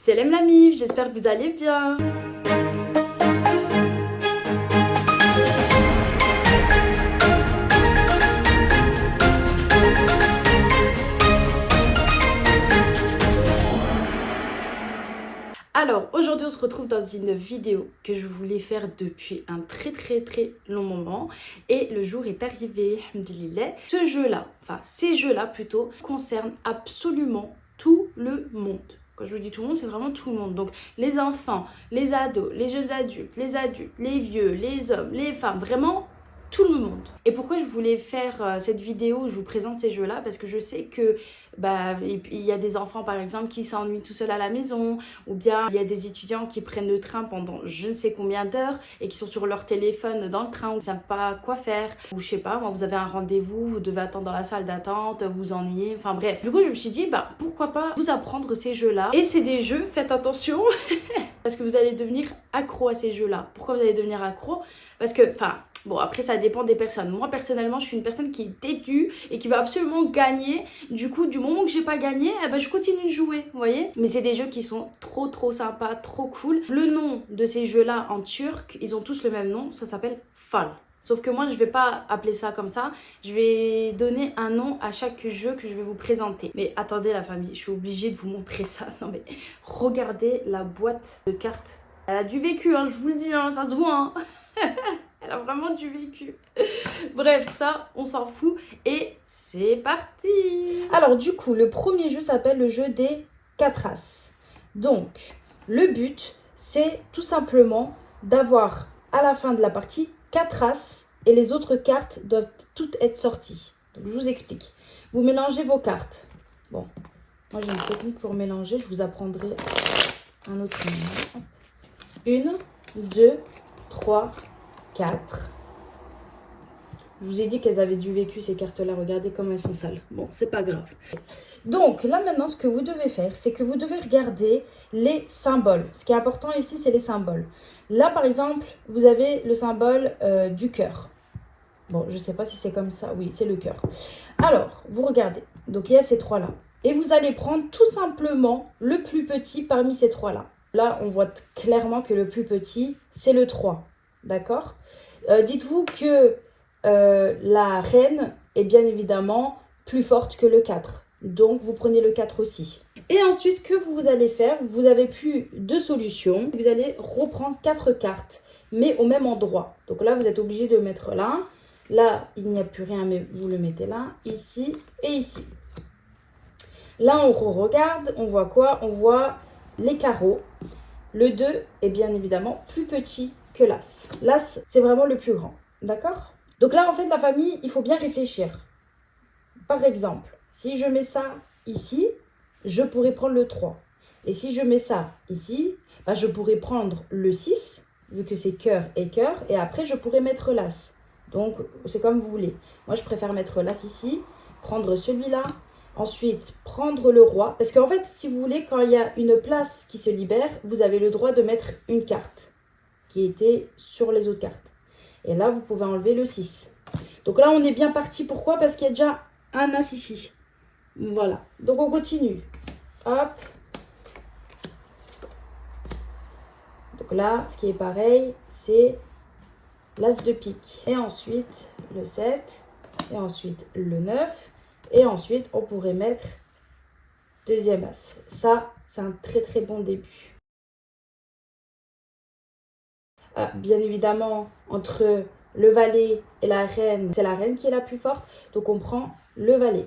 Salam la mif, j'espère que vous allez bien. Alors aujourd'hui on se retrouve dans une vidéo que je voulais faire depuis un très long moment et le jour est arrivé, alhamdoulilah. Ce jeu-là, enfin ces jeux-là plutôt, concernent absolument tout le monde. Quand je vous dis tout le monde, c'est vraiment tout le monde. Donc les enfants, les ados, les jeunes adultes, les vieux, les hommes, les femmes, vraiment tout le monde. Et pourquoi je voulais faire cette vidéo où je vous présente ces jeux-là? Parce que je sais que il y a des enfants par exemple qui s'ennuient tout seuls à la maison, ou bien il y a des étudiants qui prennent le train pendant je ne sais combien d'heures et qui sont sur leur téléphone dans le train, ou ne savent pas quoi faire, ou je sais pas, moi vous avez un rendez-vous, vous devez attendre dans la salle d'attente, vous ennuyez, enfin bref. Du coup je me suis dit pourquoi pas vous apprendre ces jeux-là. Et c'est des jeux, faites attention parce que vous allez devenir accro à ces jeux-là. Pourquoi vous allez devenir accro? Parce que, bon, après, ça dépend des personnes. Moi, personnellement, je suis une personne qui est têtue et qui veut absolument gagner. Du coup, du moment que j'ai pas gagné, je continue de jouer, vous voyez. Mais c'est des jeux qui sont trop sympas, trop cool. Le nom de ces jeux-là en turc, ils ont tous le même nom. Ça s'appelle Fal. Sauf que moi, je vais pas appeler ça comme ça. Je vais donner un nom à chaque jeu que je vais vous présenter. Mais attendez la famille, je suis obligée de vous montrer ça. Non mais, regardez la boîte de cartes. Elle a du vécu, hein, je vous le dis, hein, ça se voit. Hein. Elle a vraiment du vécu. Bref, ça, on s'en fout. Et c'est parti. Alors, du coup, le premier jeu s'appelle le jeu des 4 As. Donc, le but, c'est tout simplement d'avoir, à la fin de la partie, 4 As. Et les autres cartes doivent toutes être sorties. Donc, je vous explique. Vous mélangez vos cartes. Bon, moi, j'ai une technique pour mélanger. Je vous apprendrai un autre numéro. 1, 2, 3, 4. Je vous ai dit qu'elles avaient du vécu ces cartes-là. Regardez comment elles sont sales. Bon, c'est pas grave. Donc là maintenant, ce que vous devez faire, c'est que vous devez regarder les symboles. Ce qui est important ici, c'est les symboles. Là, par exemple, vous avez le symbole du cœur. Bon, je sais pas si c'est comme ça. Oui, c'est le cœur. Alors, vous regardez. Donc, il y a ces trois-là. Et vous allez prendre tout simplement le plus petit parmi ces trois-là. Là, on voit clairement que le plus petit, c'est le 3. D'accord? Dites-vous que la reine est bien évidemment plus forte que le 4. Donc, vous prenez le 4 aussi. Et ensuite, ce que vous allez faire, vous avez plus de solutions. Vous allez reprendre 4 cartes, mais au même endroit. Donc là, vous êtes obligé de mettre là. Là, il n'y a plus rien, mais vous le mettez là, ici et ici. Là, on regarde, on voit quoi? On voit les carreaux. Le 2 est bien évidemment plus petit que l'As. L'As, c'est vraiment le plus grand. D'accord? Donc là, en fait, la famille, il faut bien réfléchir. Par exemple, si je mets ça ici, je pourrais prendre le 3. Et si je mets ça ici, je pourrais prendre le 6, vu que c'est cœur. Et après, je pourrais mettre l'As. Donc, c'est comme vous voulez. Moi, je préfère mettre l'As ici, prendre celui-là. Ensuite, prendre le roi. Parce qu'en fait, si vous voulez, quand il y a une place qui se libère, vous avez le droit de mettre une carte qui était sur les autres cartes. Et là, vous pouvez enlever le 6. Donc là, on est bien parti. Pourquoi? Parce qu'il y a déjà un As ici. Voilà. Donc, on continue. Hop. Donc là, ce qui est pareil, c'est l'As de pique. Et ensuite, le 7. Et ensuite, le 9. Et ensuite, on pourrait mettre deuxième As. Ça, c'est un très bon début. Bien évidemment, entre le valet et la reine, c'est la reine qui est la plus forte. Donc, on prend le valet.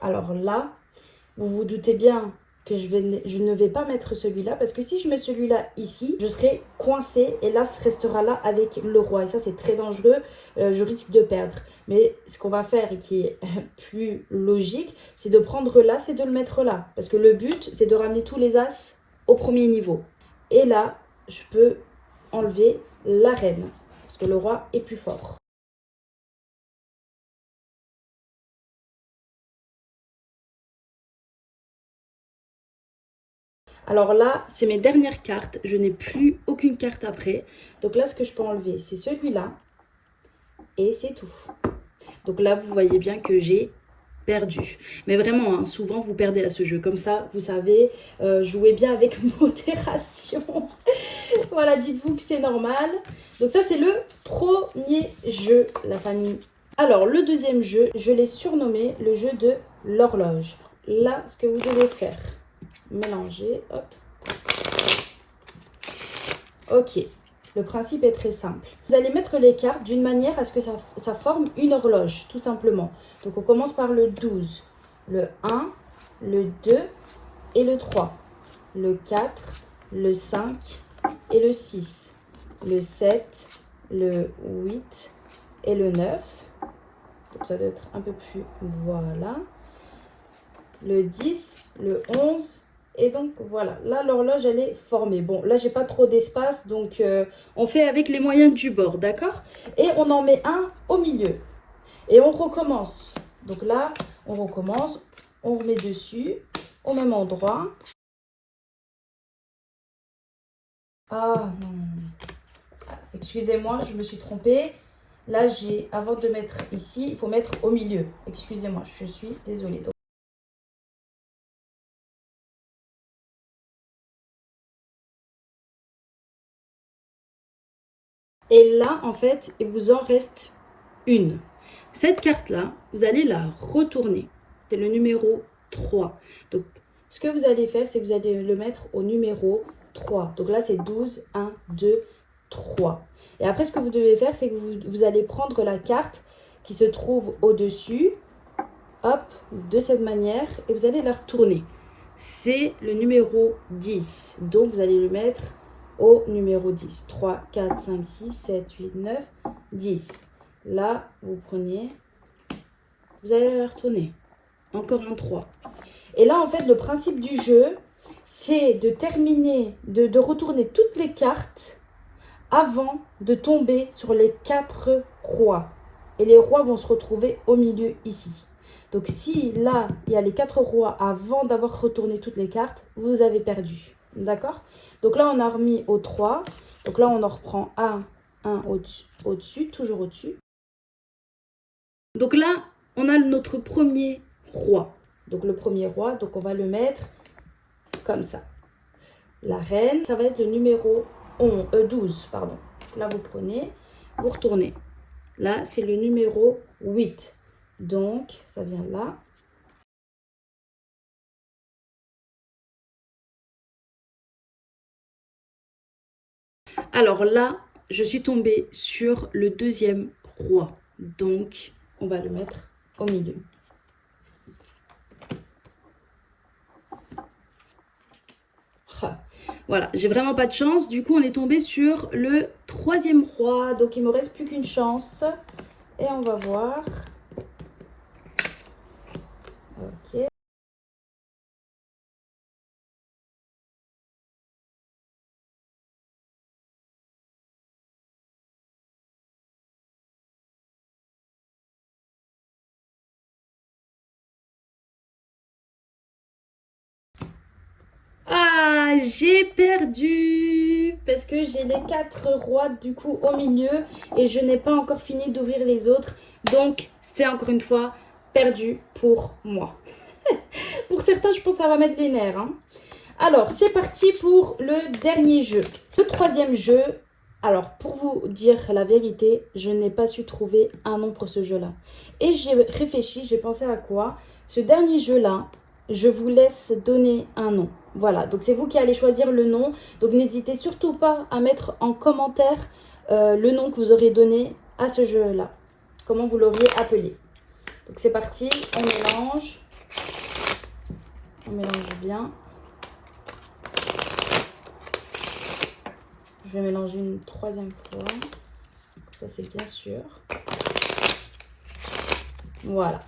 Alors là, vous vous doutez bien que je ne vais pas mettre celui-là, parce que si je mets celui-là ici, je serai coincée et l'As restera là avec le roi. Et ça, c'est très dangereux, je risque de perdre. Mais ce qu'on va faire et qui est plus logique, c'est de prendre l'As et de le mettre là. Parce que le but, c'est de ramener tous les As au premier niveau. Et là, je peux enlever la reine, parce que le roi est plus fort. Alors là, c'est mes dernières cartes. Je n'ai plus aucune carte après. Donc là, ce que je peux enlever, c'est celui-là. Et c'est tout. Donc là, vous voyez bien que j'ai perdu. Mais vraiment, hein, souvent, vous perdez à ce jeu. Comme ça, vous savez, jouez bien avec modération. Voilà, dites-vous que c'est normal. Donc ça, c'est le premier jeu, la famille. Alors, le deuxième jeu, je l'ai surnommé le jeu de l'horloge. Là, ce que vous devez faire, mélanger, hop. Ok, le principe est très simple. Vous allez mettre les cartes d'une manière à ce que ça forme une horloge, tout simplement. Donc, on commence par le 12, le 1, le 2 et le 3, le 4, le 5 et le 6, le 7, le 8 et le 9. Donc, ça doit être un peu plus, voilà. Le 10, le 11 et donc voilà. Là, l'horloge, elle est formée. Bon, là, j'ai pas trop d'espace, donc on fait avec les moyens du bord, d'accord? Et on en met un au milieu. Et on recommence. Donc là, on recommence, on remet dessus, au même endroit. Ah, non. Excusez-moi, je me suis trompée. Là, avant de mettre ici, il faut mettre au milieu. Excusez-moi, je suis désolée. Donc, et là, en fait, il vous en reste une. Cette carte-là, vous allez la retourner. C'est le numéro 3. Donc, ce que vous allez faire, c'est que vous allez le mettre au numéro 3. Donc là, c'est 12, 1, 2, 3. Et après, ce que vous devez faire, c'est que vous allez prendre la carte qui se trouve au-dessus, hop, de cette manière, et vous allez la retourner. C'est le numéro 10. Donc, vous allez le mettre au numéro 10. 3, 4, 5, 6, 7, 8, 9, 10. Là, vous prenez, vous allez la retourner. Encore un 3. Et là, en fait, le principe du jeu, c'est de terminer, de retourner toutes les cartes avant de tomber sur les 4 rois. Et les rois vont se retrouver au milieu ici. Donc, si là, il y a les 4 rois avant d'avoir retourné toutes les cartes, vous avez perdu. D'accord? Donc là, on a remis au 3. Donc là, on en reprend un au-dessus, toujours au-dessus. Donc là, on a notre premier roi. Donc le premier roi, donc on va le mettre comme ça. La reine, ça va être le numéro 12, pardon. Là, vous prenez, vous retournez. Là, c'est le numéro 8. Donc, ça vient là. Alors là, je suis tombée sur le deuxième roi. Donc, on va le mettre au milieu. Voilà, j'ai vraiment pas de chance. Du coup, on est tombé sur le troisième roi. Donc, il me reste plus qu'une chance. Et on va voir. Ok. Ah, j'ai perdu parce que j'ai les 4 rois du coup au milieu et je n'ai pas encore fini d'ouvrir les autres. Donc, c'est encore une fois perdu pour moi. Pour certains, je pense que ça va mettre les nerfs. Hein. Alors, c'est parti pour le dernier jeu. Le troisième jeu, alors pour vous dire la vérité, je n'ai pas su trouver un nom pour ce jeu-là. Et j'ai réfléchi, j'ai pensé à quoi? Ce dernier jeu-là, je vous laisse donner un nom. Voilà, donc c'est vous qui allez choisir le nom. Donc n'hésitez surtout pas à mettre en commentaire le nom que vous aurez donné à ce jeu-là. Comment vous l'auriez appelé. Donc c'est parti, on mélange. On mélange bien. Je vais mélanger une troisième fois. Ça, c'est bien sûr. Voilà.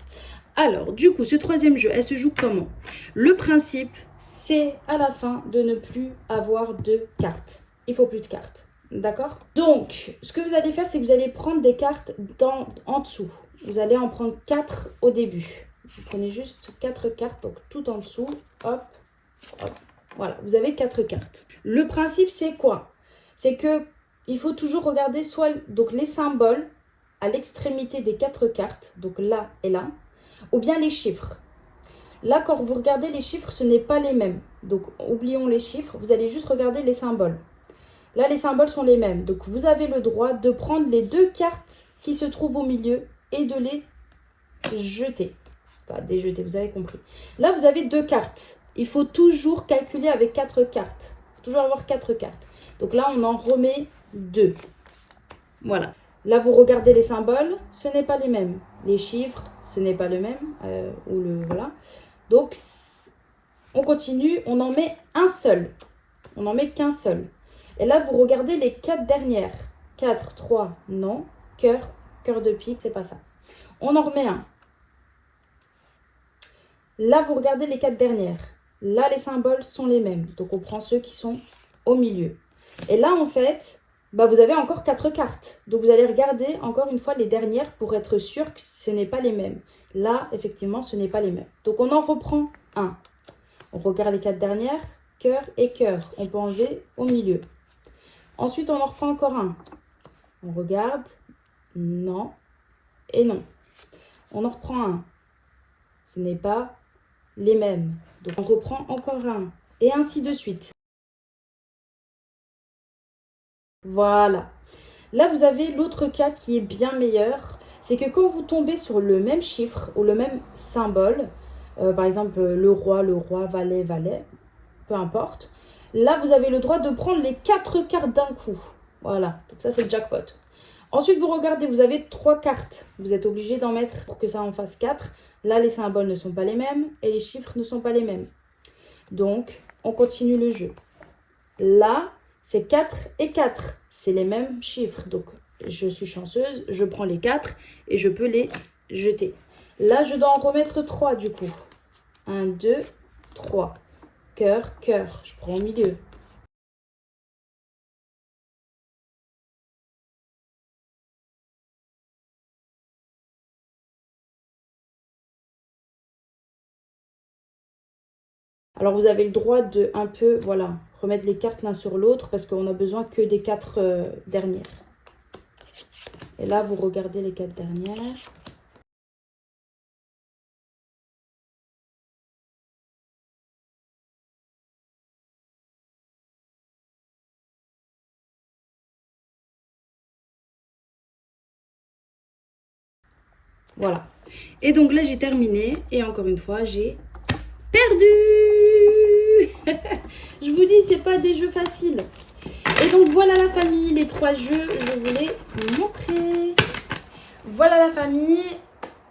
Alors, du coup, ce troisième jeu, elle se joue comment? Le principe, c'est à la fin de ne plus avoir de cartes. Il faut plus de cartes. D'accord? Donc, ce que vous allez faire, c'est que vous allez prendre des cartes en dessous. Vous allez en prendre 4 au début. Vous prenez juste 4 cartes, donc tout en dessous. Hop, hop. Voilà, vous avez 4 cartes. Le principe, c'est quoi? C'est que il faut toujours regarder soit donc les symboles à l'extrémité des 4 cartes, donc là et là, ou bien les chiffres. Là, quand vous regardez les chiffres, ce n'est pas les mêmes. Donc, oublions les chiffres, vous allez juste regarder les symboles. Là, les symboles sont les mêmes. Donc, vous avez le droit de prendre les 2 cartes qui se trouvent au milieu et de les jeter. Enfin, déjeter, vous avez compris. Là, vous avez 2 cartes. Il faut toujours calculer avec 4 cartes. Il faut toujours avoir 4 cartes. Donc là, on en remet 2. Voilà. Là, vous regardez les symboles, ce n'est pas les mêmes. Les chiffres, ce n'est pas le même. Voilà. Donc, on continue. On en met un seul. On n'en met qu'un seul. Et là, vous regardez les 4 dernières. 4, 3, non. Cœur, cœur de pique, c'est pas ça. On en remet un. Là, vous regardez les 4 dernières. Là, les symboles sont les mêmes. Donc, on prend ceux qui sont au milieu. Et là, en fait, vous avez encore 4 cartes. Donc, vous allez regarder encore une fois les dernières pour être sûr que ce n'est pas les mêmes. Là, effectivement, ce n'est pas les mêmes. Donc, on en reprend un. On regarde les 4 dernières. Cœur et cœur. On peut enlever au milieu. Ensuite, on en reprend encore un. On regarde. Non. Et non. On en reprend un. Ce n'est pas les mêmes. Donc, on reprend encore un. Et ainsi de suite. Voilà. Là, vous avez l'autre cas qui est bien meilleur. C'est que quand vous tombez sur le même chiffre ou le même symbole, par exemple le roi, valet, valet, peu importe. Là, vous avez le droit de prendre les 4 cartes d'un coup. Voilà. Donc ça, c'est le jackpot. Ensuite, vous regardez, vous avez 3 cartes. Vous êtes obligé d'en mettre pour que ça en fasse 4. Là, les symboles ne sont pas les mêmes et les chiffres ne sont pas les mêmes. Donc, on continue le jeu. Là, c'est 4 et 4. C'est les mêmes chiffres. Donc, je suis chanceuse. Je prends les 4 et je peux les jeter. Là, je dois en remettre 3 du coup. 1, 2, 3. Cœur, cœur. Je prends au milieu. Alors, vous avez le droit de un peu, voilà, remettre les cartes l'un sur l'autre parce qu'on a besoin que des 4 dernières. Et là, vous regardez les 4 dernières. Voilà. Et donc là, j'ai terminé. Et encore une fois, j'ai perdu. Je vous dis, c'est pas des jeux faciles. Et donc voilà la famille, les 3 jeux, je voulais vous montrer. Voilà la famille,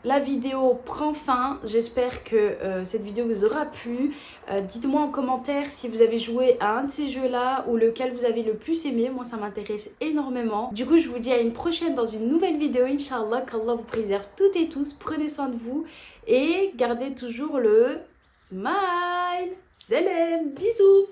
la vidéo prend fin. J'espère que cette vidéo vous aura plu. Dites-moi en commentaire si vous avez joué à un de ces jeux-là ou lequel vous avez le plus aimé. Moi, ça m'intéresse énormément. Du coup, je vous dis à une prochaine dans une nouvelle vidéo. Inch'Allah, qu'Allah vous préserve toutes et tous. Prenez soin de vous et gardez toujours le smile. Salam, bisous.